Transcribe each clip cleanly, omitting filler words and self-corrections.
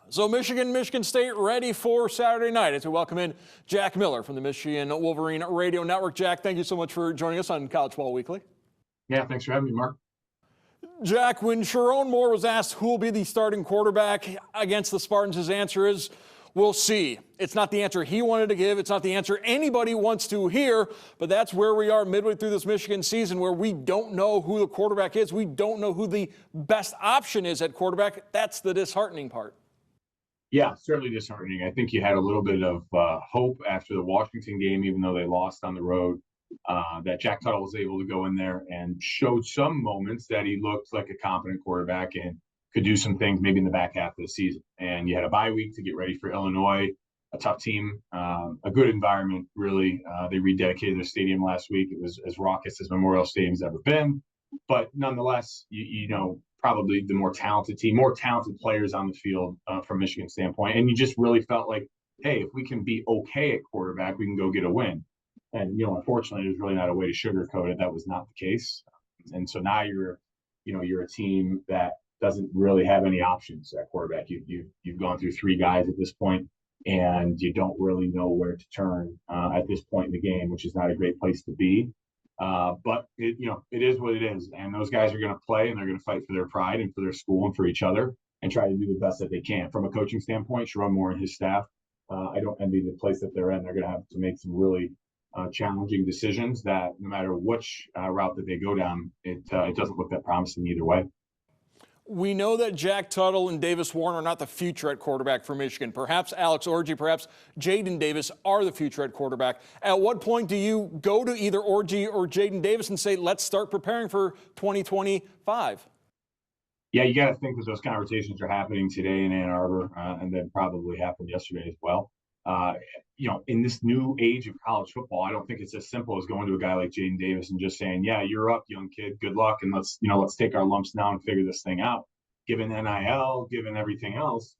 So Michigan State ready for Saturday night as we welcome in Jack Miller from the Michigan Wolverine Radio Network. Jack, thank you so much for joining us on College Ball Weekly. Yeah, thanks for having me, Mark. Jack, when Sharon Moore was asked who will be the starting quarterback against the Spartans, his answer is, we'll see. It's not the answer he wanted to give. It's not the answer anybody wants to hear, but that's where we are midway through this Michigan season where we don't know who the quarterback is. We don't know who the best option is at quarterback. That's the disheartening part. Yeah, certainly disheartening. I think you had a little bit of hope after the Washington game, even though they lost on the road, that Jack Tuttle was able to go in there and showed some moments that he looked like a competent quarterback and could do some things maybe in the back half of the season. And you had a bye week to get ready for Illinois, a tough team, a good environment, really. They rededicated their stadium last week. It was as raucous as Memorial Stadium's ever been. But nonetheless, you know, probably the more talented team, more talented players on the field from Michigan's standpoint. And you just really felt like, hey, if we can be okay at quarterback, we can go get a win. And, you know, unfortunately, there's really not a way to sugarcoat it. That was not the case. And so now you're a team that doesn't really have any options at quarterback. You've gone through three guys at this point, and you don't really know where to turn at this point in the game, which is not a great place to be. But it is what it is, and those guys are going to play, and they're going to fight for their pride and for their school and for each other, and try to do the best that they can. From a coaching standpoint, Sharon Moore and his staff, I don't envy the place that they're in. They're going to have to make some really challenging decisions that, no matter which route that they go down, it doesn't look that promising either way. We know that Jack Tuttle and Davis Warner are not the future at quarterback for Michigan. Perhaps Alex Orji, perhaps Jaden Davis are the future at quarterback. At what point do you go to either Orji or Jaden Davis and say, let's start preparing for 2025? Yeah, you got to think that those conversations are happening today in Ann Arbor, and then probably happened yesterday as well. In this new age of college football, I don't think it's as simple as going to a guy like Jaden Davis and just saying, yeah, you're up, young kid, good luck, and let's take our lumps now and figure this thing out. Given NIL, given everything else,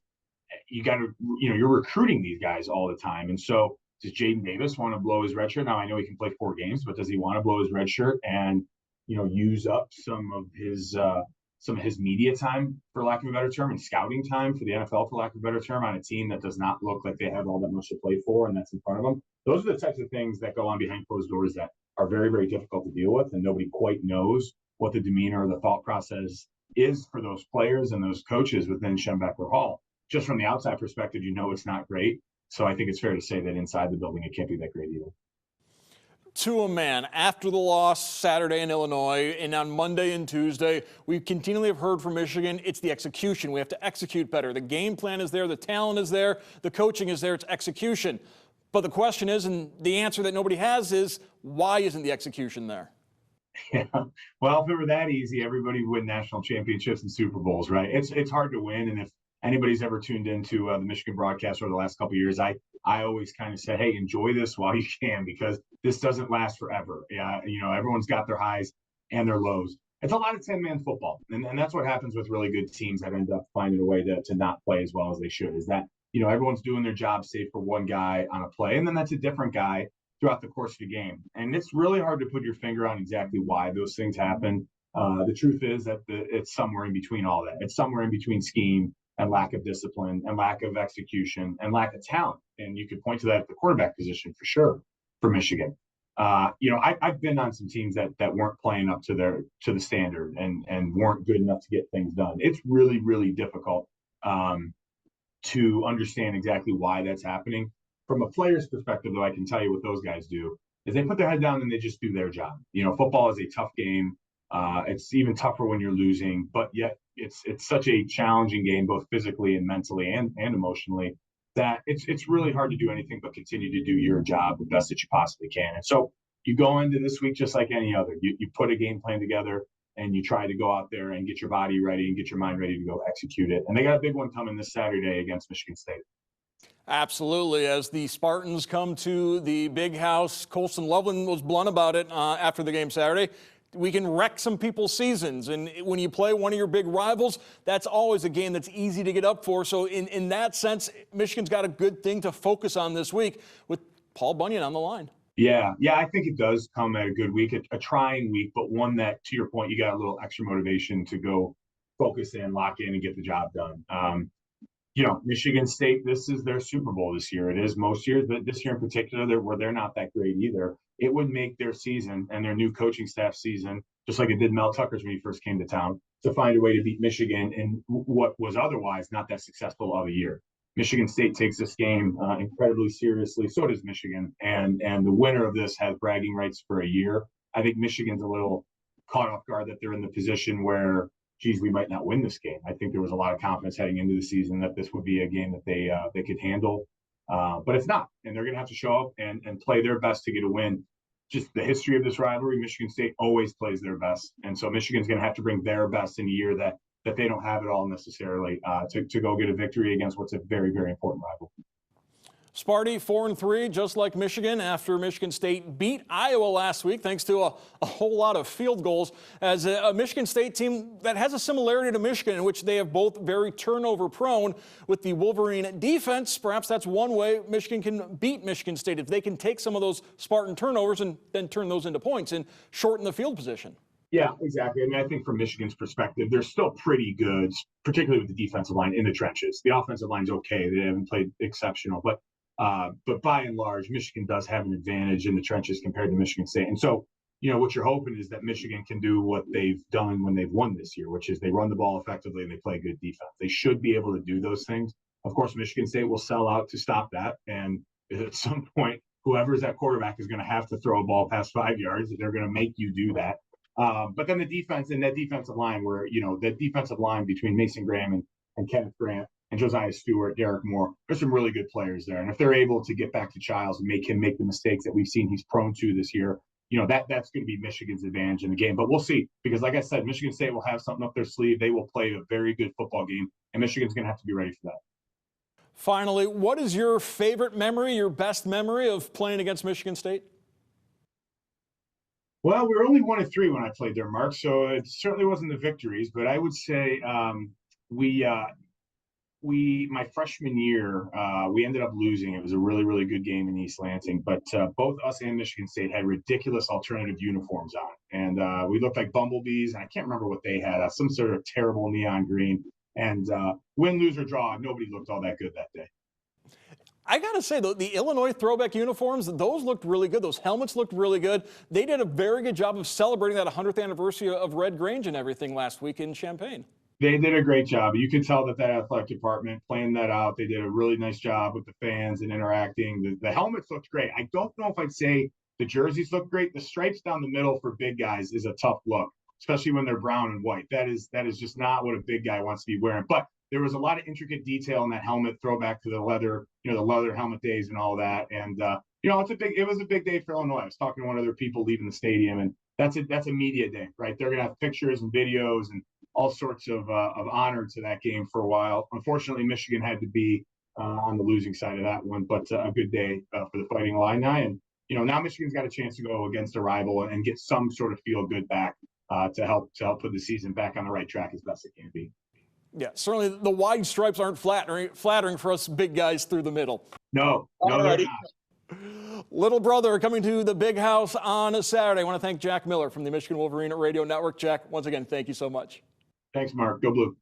you got to, you're recruiting these guys all the time. And so does Jaden Davis want to blow his red shirt? Now, I know he can play 4 games, but does he want to blow his red shirt and, use up some of his media time, for lack of a better term, and scouting time for the NFL, for lack of a better term, on a team that does not look like they have all that much to play for and that's in front of them? Those are the types of things that go on behind closed doors that are very, very difficult to deal with, and nobody quite knows what the demeanor or the thought process is for those players and those coaches within Schembechler Hall. Just from the outside perspective, it's not great. So I think it's fair to say that inside the building, it can't be that great either. To a man, after the loss Saturday in Illinois and on Monday and Tuesday, we continually have heard from Michigan, it's the execution. We have to execute better. The game plan is there, the talent is there, the coaching is there, it's execution. But the question is, and the answer that nobody has is, why isn't the execution there? Yeah, well, if it were that easy, everybody would win national championships and Super Bowls, right? It's hard to win, and if anybody's ever tuned into the Michigan broadcast over the last couple of years, I always kind of say, hey, enjoy this while you can, because this doesn't last forever. Yeah, everyone's got their highs and their lows. It's a lot of 10-man football, and that's what happens with really good teams that end up finding a way to not play as well as they should, is that, everyone's doing their job save for one guy on a play, and then that's a different guy throughout the course of the game. And it's really hard to put your finger on exactly why those things happen. The truth is that it's somewhere in between all that. It's somewhere in between scheme and lack of discipline and lack of execution and lack of talent. And you could point to that at the quarterback position for sure for Michigan. I've been on some teams that weren't playing up to the standard and weren't good enough to get things done. It's really, really difficult to understand exactly why that's happening. From a player's perspective, though, I can tell you what those guys do is they put their head down and they just do their job. Football is a tough game. It's even tougher when you're losing, but yet it's such a challenging game, both physically and mentally and emotionally, that it's really hard to do anything but continue to do your job the best that you possibly can. And so you go into this week just like any other. You put a game plan together and you try to go out there and get your body ready and get your mind ready to go execute it. And they got a big one coming this Saturday against Michigan State. Absolutely. As the Spartans come to the big house, Colston Loveland was blunt about it after the game Saturday. We can wreck some people's seasons. And when you play one of your big rivals, that's always a game that's easy to get up for. So in that sense, Michigan's got a good thing to focus on this week with Paul Bunyan on the line. Yeah, I think it does come at a good week, a trying week, but one that, to your point, you got a little extra motivation to go focus in, lock in, and get the job done. Michigan State, this is their Super Bowl this year. It is most years, but this year in particular, where they're not that great either. It would make their season and their new coaching staff season, just like it did Mel Tucker's when he first came to town, to find a way to beat Michigan in what was otherwise not that successful of a year. Michigan State takes this game incredibly seriously. So does Michigan, and the winner of this has bragging rights for a year. I think Michigan's a little caught off guard that they're in the position where, geez, we might not win this game. I think there was a lot of confidence heading into the season that this would be a game that they could handle, but it's not, and they're going to have to show up and play their best to get a win. Just the history of this rivalry, Michigan State always plays their best, and so Michigan's going to have to bring their best in a year that they don't have it all necessarily to go get a victory against what's a very, very important rival. Sparty 4-3, just like Michigan, after Michigan State beat Iowa last week, thanks to a whole lot of field goals, as a Michigan State team that has a similarity to Michigan, in which they have both very turnover prone. With the Wolverine defense, perhaps that's one way Michigan can beat Michigan State, if they can take some of those Spartan turnovers and then turn those into points and shorten the field position. Yeah, exactly. I mean, I think from Michigan's perspective, they're still pretty good, particularly with the defensive line in the trenches. The offensive line's okay; they haven't played exceptional, but by and large, Michigan does have an advantage in the trenches compared to Michigan State. And so, what you're hoping is that Michigan can do what they've done when they've won this year, which is they run the ball effectively and they play good defense. They should be able to do those things. Of course, Michigan State will sell out to stop that, and at some point, whoever's at quarterback is going to have to throw a ball past 5 yards. They're going to make you do that. But then the defense and that defensive line, where that defensive line between Mason Graham and Kenneth Grant and Josiah Stewart, Derek Moore, there's some really good players there. And if they're able to get back to Childs and make him make the mistakes that we've seen he's prone to this year, that's going to be Michigan's advantage in the game. But we'll see, because like I said, Michigan State will have something up their sleeve. They will play a very good football game, and Michigan's going to have to be ready for that. Finally, what is your favorite memory, your best memory of playing against Michigan State? Well, we were only 1-3 when I played there, Mark, so it certainly wasn't the victories. But I would say my freshman year, we ended up losing. It was a really, really good game in East Lansing, but both us and Michigan State had ridiculous alternative uniforms on, and we looked like bumblebees, and I can't remember what they had, some sort of terrible neon green. And win, lose, or draw, nobody looked all that good that day. I got to say, though, the Illinois throwback uniforms, those looked really good. Those helmets looked really good. They did a very good job of celebrating that 100th anniversary of Red Grange and everything last week in Champaign. They did a great job. You can tell that athletic department planned that out. They did a really nice job with the fans and interacting. The helmets looked great. I don't know if I'd say the jerseys look great. The stripes down the middle for big guys is a tough look, especially when they're brown and white. That is just not what a big guy wants to be wearing. But there was a lot of intricate detail in that helmet, throwback to the leather, the leather helmet days and all that. And it was a big day for Illinois. I was talking to one of their people leaving the stadium, and that's a media day, right? They're gonna have pictures and videos and all sorts of honor to that game for a while. Unfortunately, Michigan had to be on the losing side of that one, but a good day for the Fighting Illini. And now Michigan's got a chance to go against a rival and get some sort of feel good back to help put the season back on the right track as best it can be. Yeah, certainly the wide stripes aren't flattering for us big guys through the middle. No, they're not. Little brother coming to the big house on a Saturday. I want to thank Jack Miller from the Michigan Wolverine Radio Network. Jack, once again, thank you so much. Thanks, Mark. Go Blue.